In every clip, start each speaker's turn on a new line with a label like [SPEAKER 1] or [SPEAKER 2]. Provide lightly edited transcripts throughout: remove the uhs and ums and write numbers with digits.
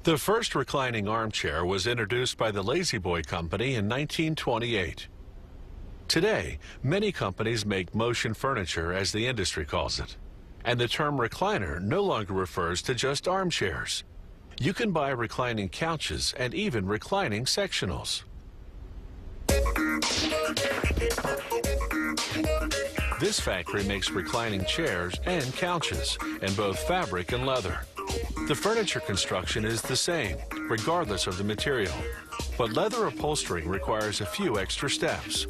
[SPEAKER 1] The first reclining armchair was introduced by the La-Z-Boy Company in 1928. Today, many companies make motion furniture, as the industry calls it. And the term recliner no longer refers to just armchairs. You can buy reclining couches and even reclining sectionals. This factory makes reclining chairs and couches in both fabric and leather. The furniture construction is the same, regardless of the material, but leather upholstering requires a few extra steps.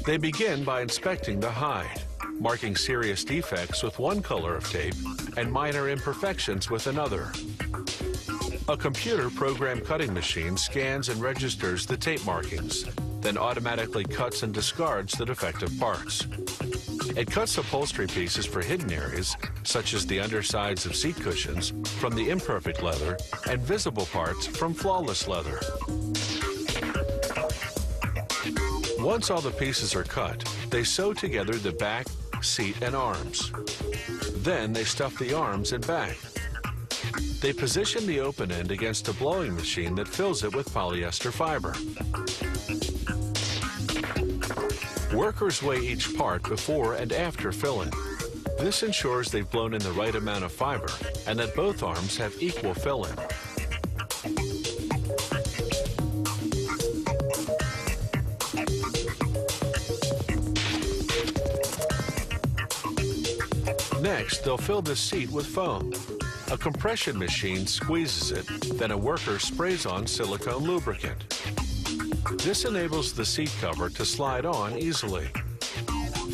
[SPEAKER 1] They begin by inspecting the hide, marking serious defects with one color of tape and minor imperfections with another. A computer-programmed cutting machine scans and registers the tape markings, then automatically cuts and discards the defective parts. It cuts upholstery pieces for hidden areas, such as the undersides of seat cushions, from the imperfect leather, and visible parts from flawless leather. Once all the pieces are cut, they sew together the back, seat, and arms. Then they stuff the arms and back. They position the open end against a blowing machine that fills it with polyester fiber. Workers weigh each part before and after filling. This ensures they've blown in the right amount of fiber and that both arms have equal filling. Next, they'll fill the seat with foam. A compression machine squeezes it, then a worker sprays on silicone lubricant. This enables the seat cover to slide on easily.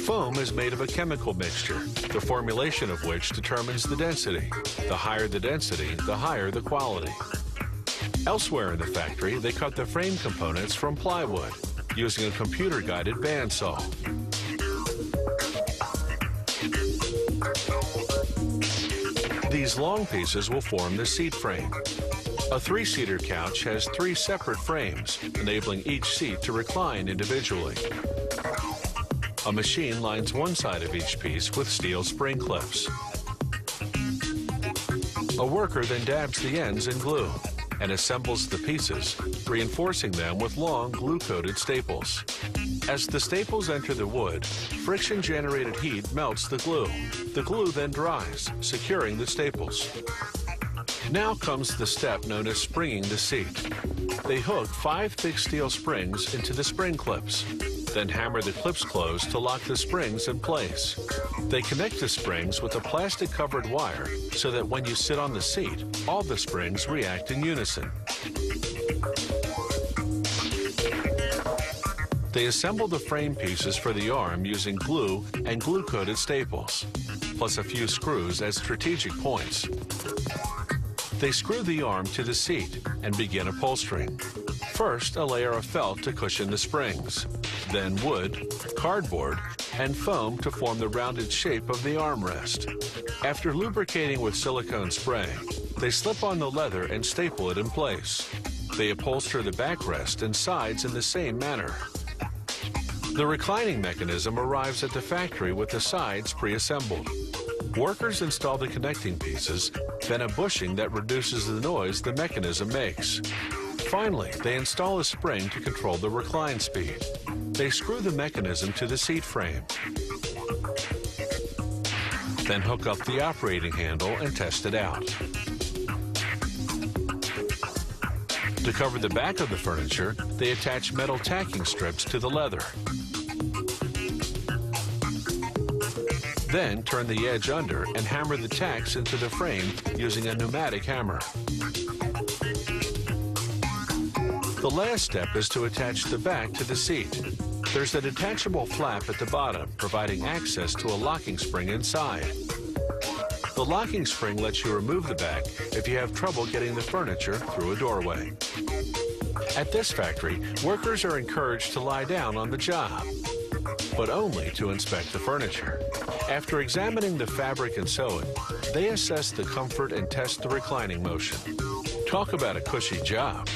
[SPEAKER 1] Foam is made of a chemical mixture, the formulation of which determines the density. The higher the density, the higher the quality. Elsewhere in the factory, they cut the frame components from plywood using a computer-guided bandsaw. These long pieces will form the seat frame. A three-seater couch has three separate frames, enabling each seat to recline individually. A machine lines one side of each piece with steel spring clips. A worker then dabs the ends in glue and assembles the pieces, reinforcing them with long glue-coated staples. As the staples enter the wood, friction-generated heat melts the glue. The glue then dries, securing the staples. Now comes the step known as springing the seat. They hook 5 thick steel springs into the spring clips, then hammer the clips closed to lock the springs in place. They connect the springs with a plastic-covered wire so that when you sit on the seat, all the springs react in unison. They assemble the frame pieces for the arm using glue and glue-coated staples, plus a few screws as strategic points. They screw the arm to the seat and begin upholstering. First, a layer of felt to cushion the springs, then wood, cardboard, and foam to form the rounded shape of the armrest. After lubricating with silicone spray, they slip on the leather and staple it in place. They upholster the backrest and sides in the same manner. The reclining mechanism arrives at the factory with the sides pre-assembled. Workers install the connecting pieces, then a bushing that reduces the noise the mechanism makes. Finally, they install a spring to control the recline speed. They screw the mechanism to the seat frame, then hook up the operating handle and test it out. To cover the back of the furniture, they attach metal tacking strips to the leather. Then turn the edge under and hammer the tacks into the frame using a pneumatic hammer. The last step is to attach the back to the seat. There's a detachable flap at the bottom, providing access to a locking spring inside. The locking spring lets you remove the back if you have trouble getting the furniture through a doorway. At this factory, workers are encouraged to lie down on the job, but only to inspect the furniture. After examining the fabric and sewing, they assess the comfort and test the reclining motion. Talk about a cushy job.